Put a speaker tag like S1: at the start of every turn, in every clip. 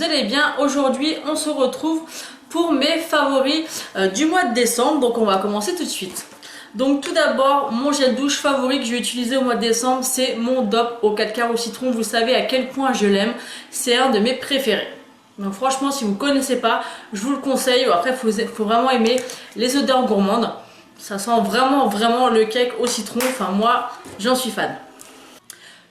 S1: allez bien. Aujourd'hui on se retrouve pour mes favoris du mois de décembre. Donc on va commencer tout de suite. Donc tout d'abord, mon gel douche favori que je vais utiliser au mois de décembre, c'est mon DOP au 4 quarts au citron. Vous savez à quel point je l'aime, c'est un de mes préférés. Donc franchement, si vous ne connaissez pas, je vous le conseille. Après, il faut vraiment aimer les odeurs gourmandes. Ça sent vraiment le cake au citron. Enfin moi, j'en suis fan.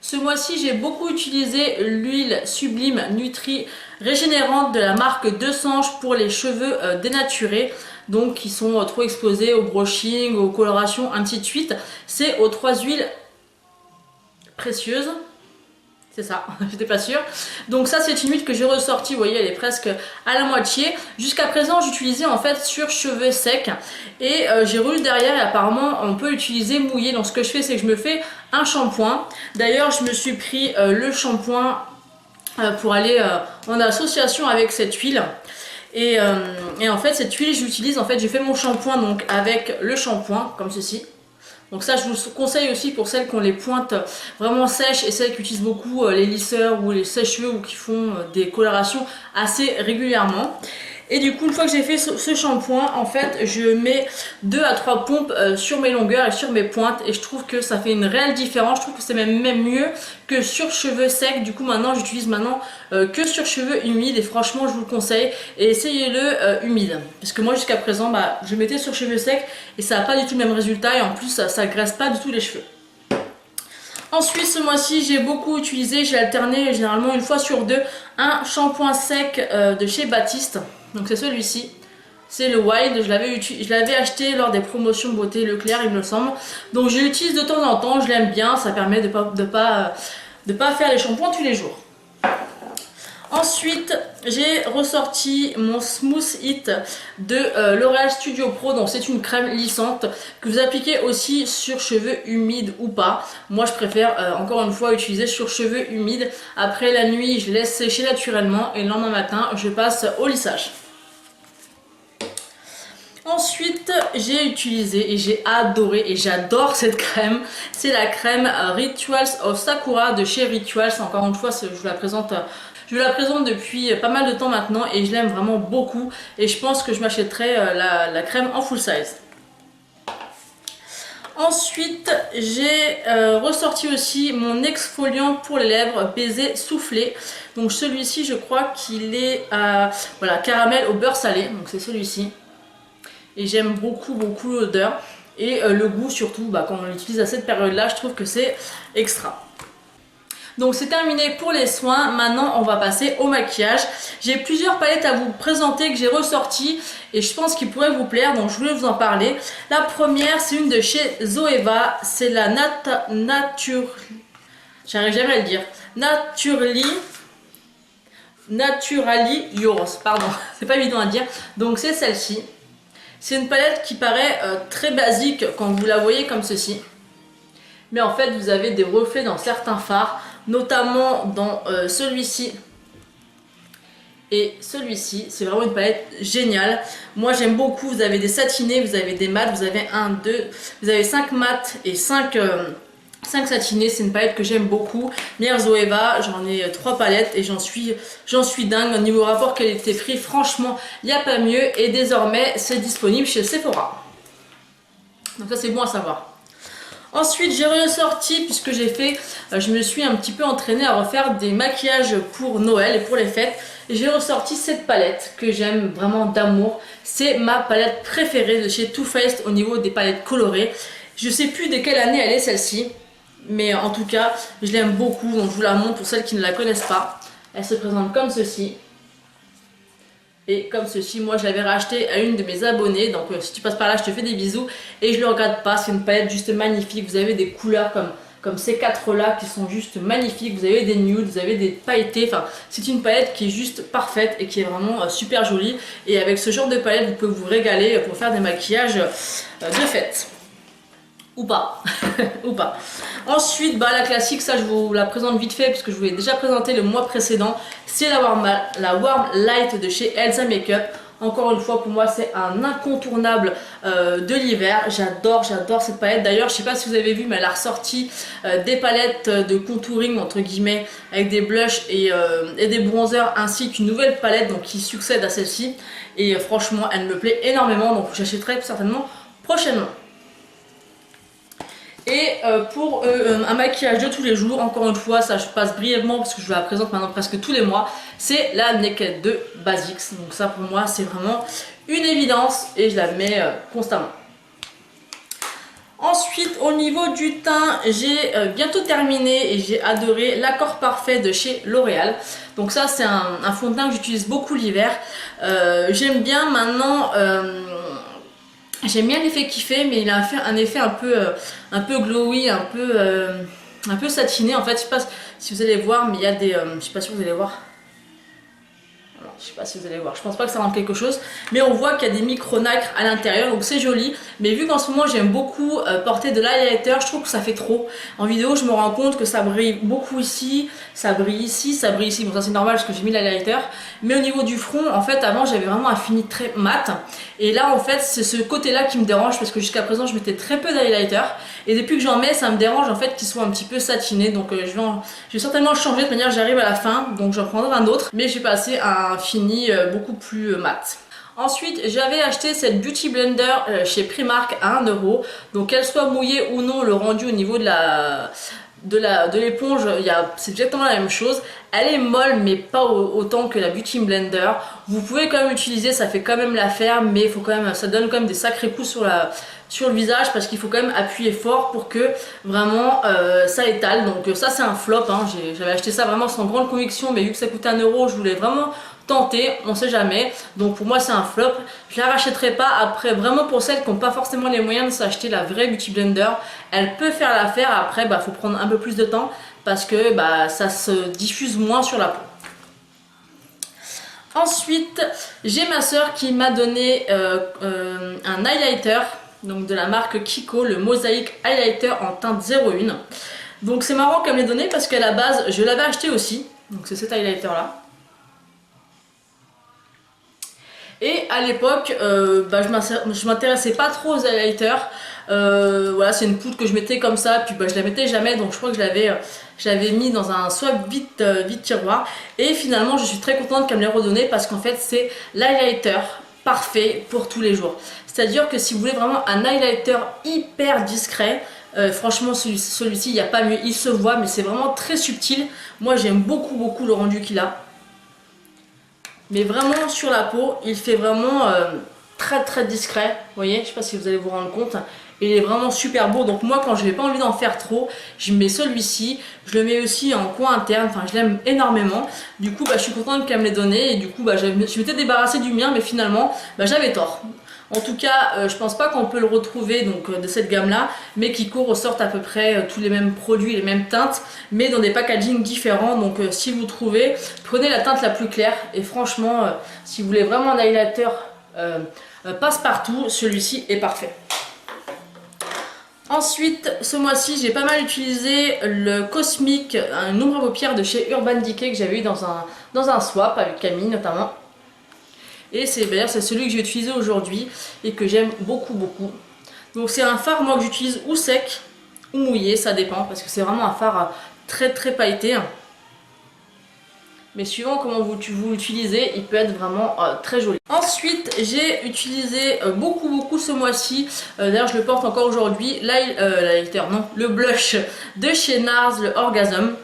S1: Ce mois-ci, j'ai beaucoup utilisé l'huile Sublime Nutri régénérante de la marque Desange pour les cheveux dénaturés, donc qui sont trop exposés au brushing, aux colorations, ainsi de suite. C'est aux 3 huiles précieuses. C'est ça, j'étais pas sûre. Donc ça, c'est une huile que j'ai ressortie, vous voyez, elle est presque à la moitié. Jusqu'à présent, j'utilisais en fait sur cheveux secs. Et j'ai relu derrière et apparemment, on peut l'utiliser mouillé. Donc ce que je fais, c'est que je me fais un shampoing. D'ailleurs, je me suis pris le shampoing pour aller en association avec cette huile. Et en fait, cette huile, je l'utilise, en fait, j'ai fait mon shampoing donc avec le shampoing, comme ceci. Donc ça, je vous conseille aussi pour celles qui ont les pointes vraiment sèches et celles qui utilisent beaucoup les lisseurs ou les sèche-cheveux ou qui font des colorations assez régulièrement. Et du coup, une fois que j'ai fait ce shampoing, en fait, je mets 2 à 3 pompes sur mes longueurs et sur mes pointes. Et je trouve que ça fait une réelle différence. Je trouve que c'est même mieux que sur cheveux secs. Du coup, maintenant, j'utilise que sur cheveux humides. Et franchement, je vous le conseille. Et essayez-le humide. Parce que moi, jusqu'à présent, je mettais sur cheveux secs et ça n'a pas du tout le même résultat. Et en plus, ça graisse pas du tout les cheveux. Ensuite, ce mois-ci, j'ai beaucoup utilisé, j'ai alterné généralement une fois sur deux, un shampoing sec de chez Baptiste. Donc c'est celui-ci, c'est le Wild, je l'avais acheté lors des promotions beauté Leclerc, il me semble. Donc je l'utilise de temps en temps, je l'aime bien, ça permet de pas faire les shampoings tous les jours. Ensuite, j'ai ressorti mon Smooth It de L'Oréal Studio Pro. Donc c'est une crème lissante que vous appliquez aussi sur cheveux humides ou pas. Moi je préfère encore une fois utiliser sur cheveux humides. Après la nuit, je laisse sécher naturellement et le lendemain matin, je passe au lissage. Ensuite, j'ai utilisé et j'ai adoré et j'adore cette crème. C'est la crème Rituals of Sakura de chez Rituals. Encore une fois, je vous la présente. Je la présente depuis pas mal de temps maintenant et je l'aime vraiment beaucoup. Et je pense que je m'achèterai la crème en full size. Ensuite, j'ai ressorti aussi mon exfoliant pour les lèvres baiser soufflé. Donc celui-ci, je crois qu'il est voilà, caramel au beurre salé. Donc c'est celui-ci. Et j'aime beaucoup l'odeur et le goût surtout, quand on l'utilise à cette période-là, je trouve que c'est extra. Donc c'est terminé pour les soins, maintenant on va passer au maquillage. J'ai plusieurs palettes à vous présenter que j'ai ressorties et je pense qu'ils pourraient vous plaire, donc je voulais vous en parler. La première, c'est une de chez Zoeva, c'est la j'arrive jamais à le dire, Naturally Yours, pardon, c'est pas évident à dire. Donc c'est celle-ci. C'est une palette qui paraît très basique quand vous la voyez comme ceci. Mais en fait, vous avez des reflets dans certains fards, notamment dans celui-ci et celui-ci. C'est vraiment une palette géniale. Moi, j'aime beaucoup. Vous avez des satinés, vous avez des mats, vous avez 1, 2, vous avez 5 mats et 5 satinés. C'est une palette que j'aime beaucoup. Mère Zoeva, j'en ai 3 palettes et j'en suis dingue. Au niveau rapport qualité-prix, franchement, il n'y a pas mieux. Et désormais, c'est disponible chez Sephora. Donc ça, c'est bon à savoir. Ensuite, j'ai ressorti, puisque je me suis un petit peu entraînée à refaire des maquillages pour Noël et pour les fêtes. Et j'ai ressorti cette palette que j'aime vraiment d'amour. C'est ma palette préférée de chez Too Faced au niveau des palettes colorées. Je sais plus de quelle année elle est celle-ci. Mais en tout cas, je l'aime beaucoup. Donc je vous la montre pour celles qui ne la connaissent pas. Elle se présente comme ceci. Et comme ceci, moi je l'avais racheté à une de mes abonnées. Donc si tu passes par là, je te fais des bisous. Et je ne le regrette pas, c'est une palette juste magnifique. Vous avez des couleurs comme ces 4 là qui sont juste magnifiques. Vous avez des nudes, vous avez des pailletés. Enfin, c'est une palette qui est juste parfaite et qui est vraiment super jolie. Et avec ce genre de palette, vous pouvez vous régaler pour faire des maquillages de fête. Ou pas. Ou pas. Ensuite, la classique, ça je vous la présente vite fait puisque je vous l'ai déjà présenté le mois précédent. C'est la Warm Light de chez Elsa Makeup. Encore une fois, pour moi, c'est un incontournable de l'hiver. J'adore cette palette. D'ailleurs, je sais pas si vous avez vu, mais elle a ressorti des palettes de contouring, entre guillemets, avec des blushs et des bronzers, ainsi qu'une nouvelle palette donc, qui succède à celle-ci. Et franchement, elle me plaît énormément, donc j'achèterai certainement prochainement. Et pour un maquillage de tous les jours, encore une fois, ça je passe brièvement parce que je la présente maintenant presque tous les mois, c'est la Naked de Basics. Donc ça pour moi c'est vraiment une évidence et je la mets constamment. Ensuite au niveau du teint, j'ai bientôt terminé et j'ai adoré l'Accord Parfait de chez L'Oréal. Donc ça c'est un fond de teint que j'utilise beaucoup l'hiver. J'aime bien maintenant... J'aime bien l'effet qu'il fait, mais il a un effet un peu glowy, un peu satiné. En fait, je sais pas si vous allez voir, mais il y a des... je sais pas si vous allez voir. Alors, je sais pas si vous allez voir, je pense pas que ça rende quelque chose, mais on voit qu'il y a des micro-nacres à l'intérieur, donc c'est joli. Mais vu qu'en ce moment j'aime beaucoup porter de l'highlighter, je trouve que ça fait trop. En vidéo, je me rends compte que ça brille beaucoup ici, ça brille ici, ça brille ici. Bon, ça c'est normal parce que j'ai mis l'highlighter. Mais au niveau du front, en fait, avant j'avais vraiment un fini très mat. Et là, en fait, c'est ce côté-là qui me dérange parce que jusqu'à présent, je mettais très peu d'highlighter. Et depuis que j'en mets, ça me dérange en fait qu'il soit un petit peu satiné. Donc je vais certainement changer de manière, j'arrive à la fin. Donc j'en prendrai un autre. Mais j'ai passé un fini beaucoup plus mat. Ensuite, j'avais acheté cette Beauty Blender chez Primark à 1 €. Donc qu'elle soit mouillée ou non, le rendu au niveau de l'éponge, c'est exactement la même chose. Elle est molle mais pas autant que la Beauty Blender. Vous pouvez quand même l'utiliser, ça fait quand même l'affaire, mais il faut quand même, ça donne quand même des sacrés coups sur le visage parce qu'il faut quand même appuyer fort pour que vraiment ça étale. Donc ça c'est un flop, hein. J'avais acheté ça vraiment sans grande conviction, mais vu que ça coûtait 1 €, je voulais vraiment tenter, on sait jamais. Donc pour moi c'est un flop, je la rachèterai pas. Après vraiment pour celles qui n'ont pas forcément les moyens de s'acheter la vraie Beauty Blender, elle peut faire l'affaire. Après faut prendre un peu plus de temps parce que ça se diffuse moins sur la peau. Ensuite j'ai ma soeur qui m'a donné un highlighter donc de la marque Kiko, le Mosaic Highlighter en teinte 01. Donc c'est marrant qu'elle me l'ait donné parce qu'à la base je l'avais acheté aussi, donc c'est cet highlighter là. Et à l'époque, je m'intéressais pas trop aux highlighters. Voilà, c'est une poudre que je mettais comme ça, puis je la mettais jamais, donc je crois que je l'avais mis dans un swap vide tiroir. Et finalement, je suis très contente qu'elle me l'ait redonné parce qu'en fait, c'est l'highlighter parfait pour tous les jours. C'est-à-dire que si vous voulez vraiment un highlighter hyper discret, franchement celui-ci, il n'y a pas mieux, il se voit, mais c'est vraiment très subtil. Moi, j'aime beaucoup le rendu qu'il a. Mais vraiment sur la peau, il fait vraiment très discret. Vous voyez, je sais pas si vous allez vous rendre compte. Il est vraiment super beau. Donc moi, quand je n'ai pas envie d'en faire trop, je mets celui-ci. Je le mets aussi en coin interne. Enfin, je l'aime énormément. Du coup, je suis contente qu'elle me l'ait donné. Et du coup, je m'étais débarrassée du mien, mais finalement, j'avais tort. En tout cas, je pense pas qu'on peut le retrouver donc de cette gamme là, mais Kiko ressortent à peu près tous les mêmes produits, les mêmes teintes, mais dans des packagings différents. Donc si vous trouvez, prenez la teinte la plus claire. Et franchement, si vous voulez vraiment un highlighter passe-partout, celui-ci est parfait. Ensuite, ce mois-ci, j'ai pas mal utilisé le Cosmic, un ombre à paupières de chez Urban Decay que j'avais eu dans un swap avec Camille notamment. Et c'est celui que j'ai utilisé aujourd'hui et que j'aime beaucoup. Donc c'est un fard moi que j'utilise ou sec ou mouillé, ça dépend parce que c'est vraiment un fard très pailleté. Mais suivant comment vous l'utilisez, il peut être vraiment très joli. Ensuite j'ai utilisé beaucoup ce mois-ci, d'ailleurs je le porte encore aujourd'hui, le blush de chez NARS, le Orgasm.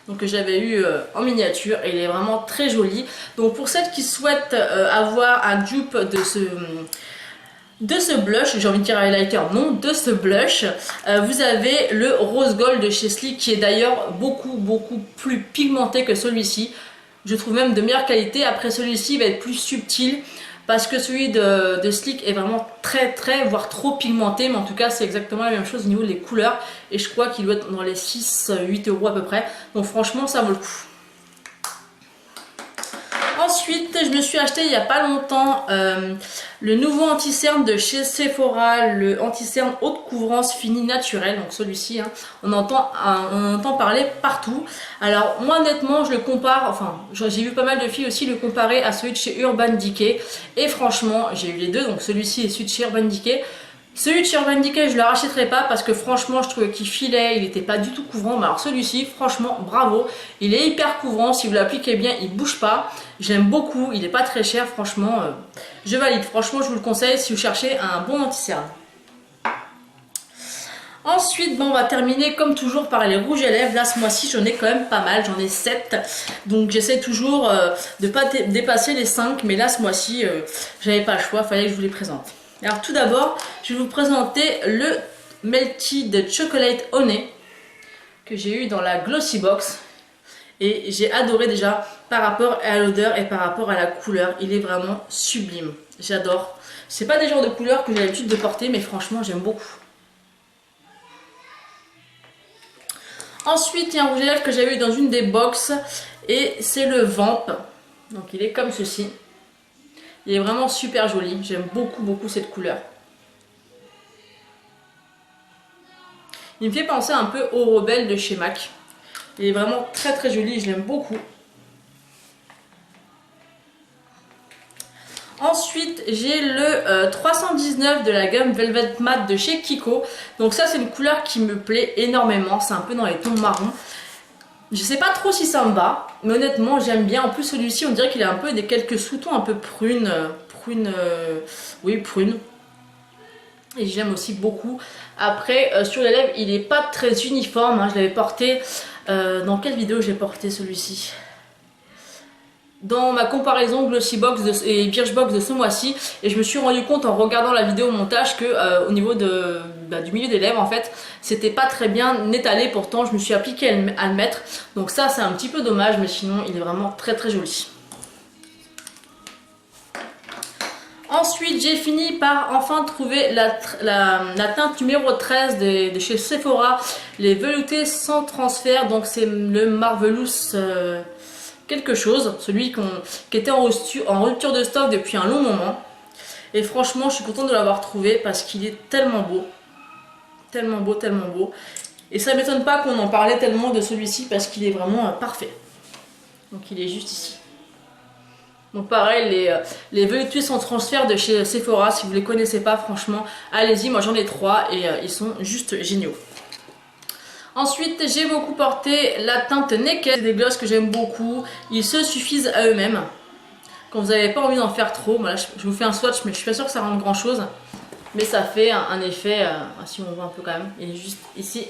S1: Donc que j'avais eu en miniature et il est vraiment très joli. Donc pour celles qui souhaitent avoir un dupe de ce blush, j'ai envie de dire highlighter, non, de ce blush, vous avez le Rose Gold de chez Sleek qui est d'ailleurs beaucoup plus pigmenté que celui-ci. Je trouve même de meilleure qualité. Après celui-ci va être plus subtil parce que celui de Sleek est vraiment très voire trop pigmenté, mais en tout cas c'est exactement la même chose au niveau des couleurs et je crois qu'il doit être dans les 6-8 € à peu près, donc franchement ça vaut le coup. Ensuite, je me suis acheté il n'y a pas longtemps le nouveau anti-cerne de chez Sephora, le anti-cerne haute couvrance fini naturel. Donc celui-ci, hein, on entend parler partout. Alors moi honnêtement, je le compare, enfin j'ai vu pas mal de filles aussi le comparer à celui de chez Urban Decay. Et franchement, j'ai eu les deux, donc celui-ci et celui de chez Urban Decay. Celui de chez Urban Decay, je ne le rachèterai pas parce que franchement, je trouvais qu'il filait, il n'était pas du tout couvrant. Mais alors celui-ci, franchement, bravo. Il est hyper couvrant, si vous l'appliquez bien, il ne bouge pas. J'aime beaucoup, il n'est pas très cher, franchement, je valide. Franchement, je vous le conseille si vous cherchez un bon anti-cerne. Ensuite, on va terminer comme toujours par les rouges à lèvres. Là, ce mois-ci, j'en ai quand même pas mal, j'en ai 7. Donc j'essaie toujours de ne pas dépasser les 5. Mais là, ce mois-ci, j'avais pas le choix, il fallait que je vous les présente. Alors tout d'abord, je vais vous présenter le Melted Chocolate Honey que j'ai eu dans la Glossy Box. Et j'ai adoré déjà par rapport à l'odeur et par rapport à la couleur. Il est vraiment sublime. J'adore. C'est pas des genres de couleurs que j'ai l'habitude de porter, mais franchement, j'aime beaucoup. Ensuite, il y a un rouge à lèvres que j'avais eu dans une des box et c'est le Vamp. Donc il est comme ceci. Il est vraiment super joli, j'aime beaucoup cette couleur. Il me fait penser un peu au Rebelle de chez MAC. Il est vraiment très joli, je l'aime beaucoup. Ensuite, j'ai le 319 de la gamme Velvet Matte de chez Kiko. Donc ça, c'est une couleur qui me plaît énormément, c'est un peu dans les tons marrons. Je sais pas trop si ça me va, mais honnêtement j'aime bien. En plus celui-ci on dirait qu'il a un peu des quelques sous-tons un peu prune. Et j'aime aussi beaucoup. Après sur les lèvres il est pas très uniforme, hein. Je l'avais porté, dans quelle vidéo j'ai porté celui-ci? Dans ma comparaison Glossybox et Birchbox de ce mois-ci, et je me suis rendu compte en regardant la vidéo montage que au niveau du milieu des lèvres en fait c'était pas très bien étalé. Pourtant je me suis appliqué à le mettre, donc ça c'est un petit peu dommage, mais sinon il est vraiment très joli. Ensuite j'ai fini par enfin trouver la teinte numéro 13 de chez Sephora, les veloutés sans transfert. Donc c'est le Marvelous quelque chose, celui qui était en rupture de stock depuis un long moment. Et franchement je suis contente de l'avoir trouvé parce qu'il est tellement beau. Tellement beau. Et ça m'étonne pas qu'on en parlait tellement de celui-ci parce qu'il est vraiment parfait. Donc il est juste ici. Donc pareil, les veloutés sans transfert de chez Sephora, si vous ne les connaissez pas, franchement, allez-y, moi j'en ai 3 et ils sont juste géniaux. Ensuite, j'ai beaucoup porté la teinte Naked, des glosses que j'aime beaucoup. Ils se suffisent à eux-mêmes. Quand vous n'avez pas envie d'en faire trop, voilà, je vous fais un swatch, mais je suis pas sûre que ça rende grand chose. Mais ça fait un effet, si on voit un peu quand même, il est juste ici.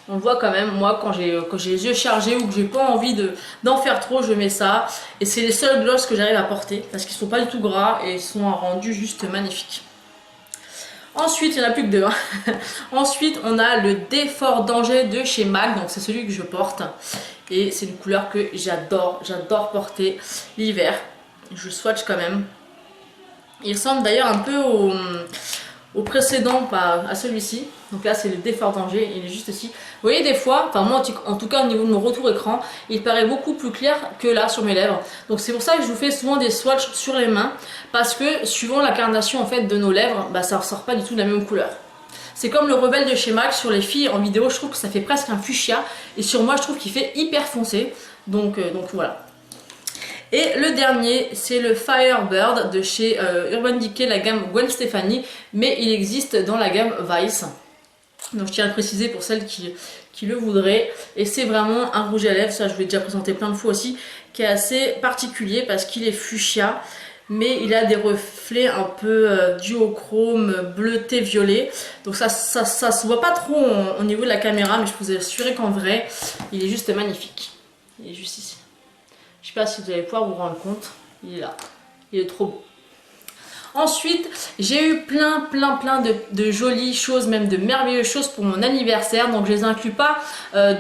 S1: On le voit quand même, moi quand j'ai les yeux chargés ou que j'ai pas envie d'en faire trop, je mets ça. Et c'est les seuls glosses que j'arrive à porter parce qu'ils sont pas du tout gras et ils sont rendus juste magnifiques. Ensuite, il n'y en a plus que deux. Hein. Ensuite, on a le Défort Danger de chez MAC. Donc, c'est celui que je porte. Et c'est une couleur que j'adore porter l'hiver. Je swatch quand même. Il ressemble d'ailleurs un peu au précédent, pas à celui-ci. Donc là, c'est le Défort Danger. Il est juste ici. Vous voyez, des fois, enfin moi en tout cas au niveau de mon retour écran, il paraît beaucoup plus clair que là sur mes lèvres. Donc c'est pour ça que je vous fais souvent des swatchs sur les mains. Parce que suivant la carnation en fait de nos lèvres, bah, ça ressort pas du tout de la même couleur. C'est comme le Rebelle de chez MAC. Sur les filles en vidéo, je trouve que ça fait presque un fuchsia. Et sur moi, je trouve qu'il fait hyper foncé. Donc voilà. Et le dernier, c'est le Firebird de chez Urban Decay, la gamme Gwen Stefani, mais il existe dans la gamme Vice. Donc je tiens à le préciser pour celles qui le voudraient. Et c'est vraiment un rouge à lèvres, ça je vous l'ai déjà présenté plein de fois aussi, qui est assez particulier parce qu'il est fuchsia, mais il a des reflets un peu duochrome, bleuté, violet. Donc ça se voit pas trop au niveau de la caméra, mais je peux vous assurer qu'en vrai, il est juste magnifique. Il est juste ici. Je sais pas si vous allez pouvoir vous rendre compte, il est là, il est trop beau. Ensuite, j'ai eu plein de jolies choses, même de merveilleuses choses pour mon anniversaire. Donc je les inclus pas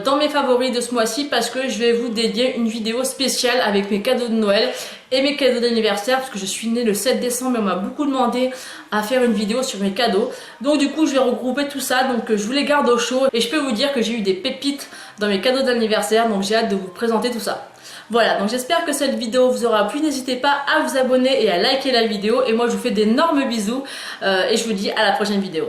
S1: dans mes favoris de ce mois-ci parce que je vais vous dédier une vidéo spéciale avec mes cadeaux de Noël et mes cadeaux d'anniversaire parce que je suis née le 7 décembre et on m'a beaucoup demandé à faire une vidéo sur mes cadeaux. Donc du coup, je vais regrouper tout ça, donc je vous les garde au chaud et je peux vous dire que j'ai eu des pépites dans mes cadeaux d'anniversaire, donc j'ai hâte de vous présenter tout ça. Voilà, donc j'espère que cette vidéo vous aura plu. N'hésitez pas à vous abonner et à liker la vidéo. Et moi, je vous fais d'énormes bisous et je vous dis à la prochaine vidéo.